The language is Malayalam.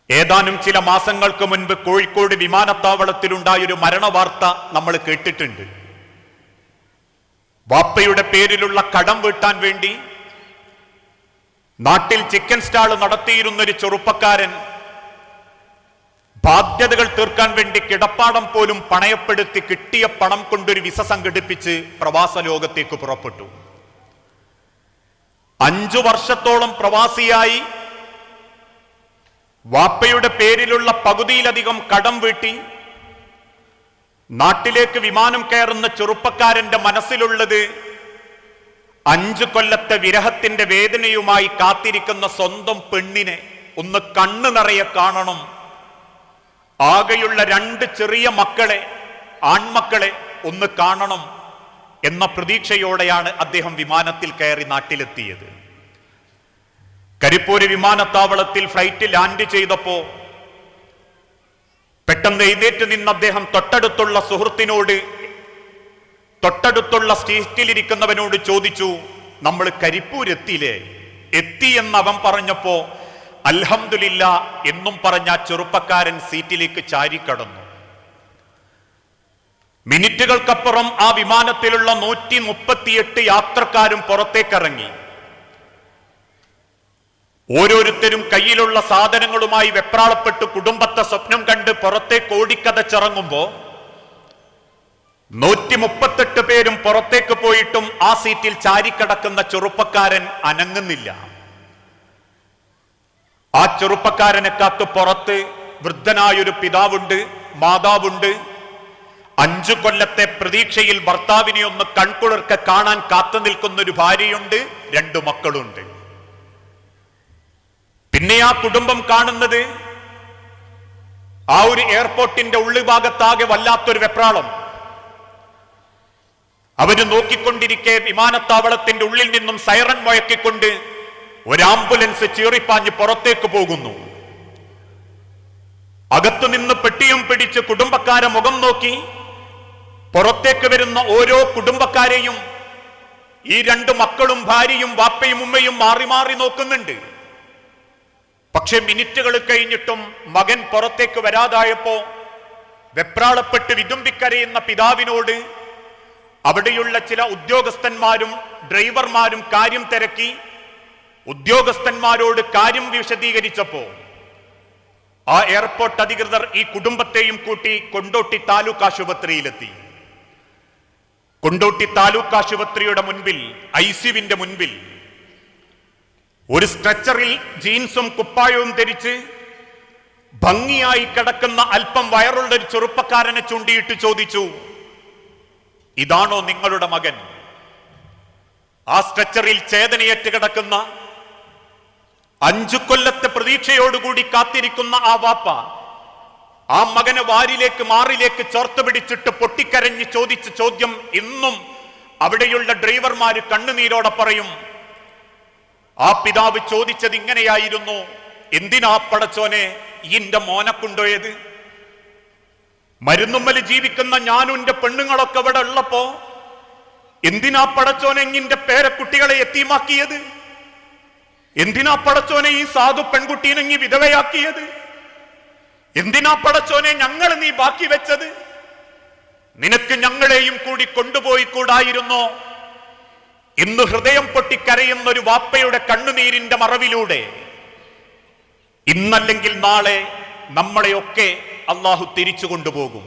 ഏതാനും ചില മാസങ്ങൾക്ക് മുൻപ് കോഴിക്കോട് വിമാനത്താവളത്തിലുണ്ടായൊരു മരണവാർത്ത നമ്മൾ കേട്ടിട്ടുണ്ട്. വാപ്പയുടെ പേരിലുള്ള കടം വീട്ടാൻ വേണ്ടി നാട്ടിൽ ചിക്കൻ സ്റ്റാൾ നടത്തിയിരുന്നൊരു ചെറുപ്പക്കാരൻ ബാധ്യതകൾ തീർക്കാൻ വേണ്ടി കിടപ്പാടം പോലും പണയപ്പെടുത്തി കിട്ടിയ പണം കൊണ്ടൊരു വിസ സംഘടിപ്പിച്ച് പ്രവാസ ലോകത്തേക്ക് പുറപ്പെട്ടു. 5 വർഷത്തോളം പ്രവാസിയായി വാപ്പയുടെ പേരിലുള്ള പകുതിയിലധികം കടം വീട്ടി നാട്ടിലേക്ക് വിമാനം കയറുന്ന ചെറുപ്പക്കാരന്റെ മനസ്സിലുള്ളത് 5 കൊല്ലത്തെ വിരഹത്തിന്റെ വേദനയുമായി കാത്തിരിക്കുന്ന സ്വന്തം പെണ്ണിനെ ഒന്ന് കണ്ണു നിറയെ കാണണം, ആകെയുള്ള 2 ചെറിയ മക്കളെ, ആൺമക്കളെ ഒന്ന് കാണണം എന്ന പ്രതീക്ഷയോടെയാണ് അദ്ദേഹം വിമാനത്തിൽ കയറി നാട്ടിലെത്തിയത്. കരിപ്പൂര് വിമാനത്താവളത്തിൽ ഫ്ലൈറ്റ് ലാൻഡ് ചെയ്തപ്പോ പെട്ടെന്ന് എഴുന്നേറ്റ് നിന്ന് അദ്ദേഹം തൊട്ടടുത്തുള്ള സുഹൃത്തിനോട്, തൊട്ടടുത്തുള്ള സീറ്റിലിരിക്കുന്നവനോട് ചോദിച്ചു, നമ്മൾ കരിപ്പൂരെത്തിയില്ലേ? എത്തി എന്നവൻ പറഞ്ഞപ്പോ അൽഹംദുലില്ലാ എന്നും പറഞ്ഞ ചെറുപ്പക്കാരൻ സീറ്റിലേക്ക് ചാരിക്കടന്നു. മിനിറ്റുകൾക്കപ്പുറം ആ വിമാനത്തിലുള്ള 138 യാത്രക്കാരും പുറത്തേക്കിറങ്ങി. ഓരോരുത്തരും കയ്യിലുള്ള സാധനങ്ങളുമായി വെപ്രാളപ്പെട്ട് കുടുംബത്തെ സ്വപ്നം കണ്ട് പുറത്തേക്ക് ഓടിക്കതച്ചിറങ്ങുമ്പോ 138 പേരും പുറത്തേക്ക് പോയിട്ടും ആ സീറ്റിൽ ചാരിക്കടക്കുന്ന ചെറുപ്പക്കാരൻ അനങ്ങുന്നില്ല. ആ ചെറുപ്പക്കാരനെ കാത്ത് പുറത്ത് വൃദ്ധനായൊരു പിതാവുണ്ട്, മാതാവുണ്ട്, 5 കൊല്ലത്തെ പ്രതീക്ഷയിൽ ഭർത്താവിനെ ഒന്ന് കൺകുളിർക്കെ കാണാൻ കാത്തു നിൽക്കുന്നൊരു ഭാര്യയുണ്ട്, 2 മക്കളുണ്ട്. പിന്നെ ആ കുടുംബം കാണുന്നത് ആ ഒരു എയർപോർട്ടിന്റെ ഉള്ളുഭാഗത്താകെ വല്ലാത്തൊരു വെപ്രാളം. അവര് നോക്കിക്കൊണ്ടിരിക്കെ വിമാനത്താവളത്തിന്റെ ഉള്ളിൽ നിന്നും സൈറൻ മുഴക്കിക്കൊണ്ട് ഒരു ആംബുലൻസ് ചീറിപ്പാഞ്ഞ് പുറത്തേക്ക് പോകുന്നു. അകത്തുനിന്ന് പെട്ടിയും പിടിച്ച് കുടുംബക്കാരെ മുഖം നോക്കി പുറത്തേക്ക് വരുന്ന ഓരോ കുടുംബക്കാരെയും ഈ 2 മക്കളും ഭാര്യയും വാപ്പയും ഉമ്മയും മാറി മാറി നോക്കുന്നുണ്ട്. പക്ഷെ മിനിറ്റുകൾ കഴിഞ്ഞിട്ടും മകൻ പുറത്തേക്ക് വരാതായപ്പോ വെപ്രാളപ്പെട്ട് വിതുമ്പിക്കരയുന്ന പിതാവിനോട് അവിടെയുള്ള ചില ഉദ്യോഗസ്ഥന്മാരും ഡ്രൈവർമാരും കാര്യം തിരക്കി. ഉദ്യോഗസ്ഥന്മാരോട് കാര്യം വിശദീകരിച്ചപ്പോ ആ എയർപോർട്ട് അധികൃതർ ഈ കുടുംബത്തെയും കൂട്ടി കൊണ്ടോട്ടി താലൂക്ക് ആശുപത്രിയിലെത്തി. കൊണ്ടോട്ടി താലൂക്ക് ആശുപത്രിയുടെ മുൻപിൽ, ഐസിയുവിന്റെ മുൻപിൽ ഒരു സ്ട്രെച്ചറിൽ ജീൻസും കുപ്പായവും ധരിച്ച് ഭംഗിയായി കിടക്കുന്ന അല്പം വയറുള്ള ഒരു ചെറുപ്പക്കാരനെ ചൂണ്ടിയിട്ട് ചോദിച്ചു, ഇതാണോ നിങ്ങളുടെ മകൻ? ആ സ്ട്രെച്ചറിൽ ചേതനയേറ്റ് കിടക്കുന്ന 5 കൊല്ലത്തെ പ്രതീക്ഷയോടുകൂടി കാത്തിരിക്കുന്ന ആ വാപ്പ ആ മകനെ വാരിലേക്ക് മാറിലേക്ക് ചേർത്ത് പിടിച്ചിട്ട് പൊട്ടിക്കരഞ്ഞ് ചോദിച്ച ചോദ്യം ഇന്നും അവിടെയുള്ള ഡ്രൈവർമാര് കണ്ണുനീരോടെ പറയും. ആ പിതാവ് ചോദിച്ചത് ഇങ്ങനെയായിരുന്നു, എന്തിനാ പടച്ചോനെ ഇന്റെ മോനെ കൊണ്ടുപോയത്? മരുന്നുമ്മല് ജീവിക്കുന്ന ഞാനും എന്റെ പെണ്ണുങ്ങളൊക്കെ ഇവിടെ ഉള്ളപ്പോ എന്തിനാ പടച്ചോനെ ഇങ്ങിന്റെ പേരക്കുട്ടികളെ യതീമാക്കിയത്? എന്തിനാ പടച്ചോനെ ഈ സാധു പെൺകുട്ടീനെ ഇങ്ങി വിധവയാക്കിയത്? എന്തിനാ പടച്ചോനെ ഞങ്ങൾ നീ ബാക്കി വെച്ചത്? നിനക്ക് ഞങ്ങളെയും കൂടി കൊണ്ടുപോയി കൂടായിരുന്നോ? ഇന്ന് ഹൃദയം പൊട്ടിക്കരയുന്ന ഒരു വാപ്പയുടെ കണ്ണുനീരിന്റെ മറവിലൂടെ ഇന്നല്ലെങ്കിൽ നാളെ നമ്മളെയൊക്കെ അള്ളാഹു തിരിച്ചു കൊണ്ടുപോകും.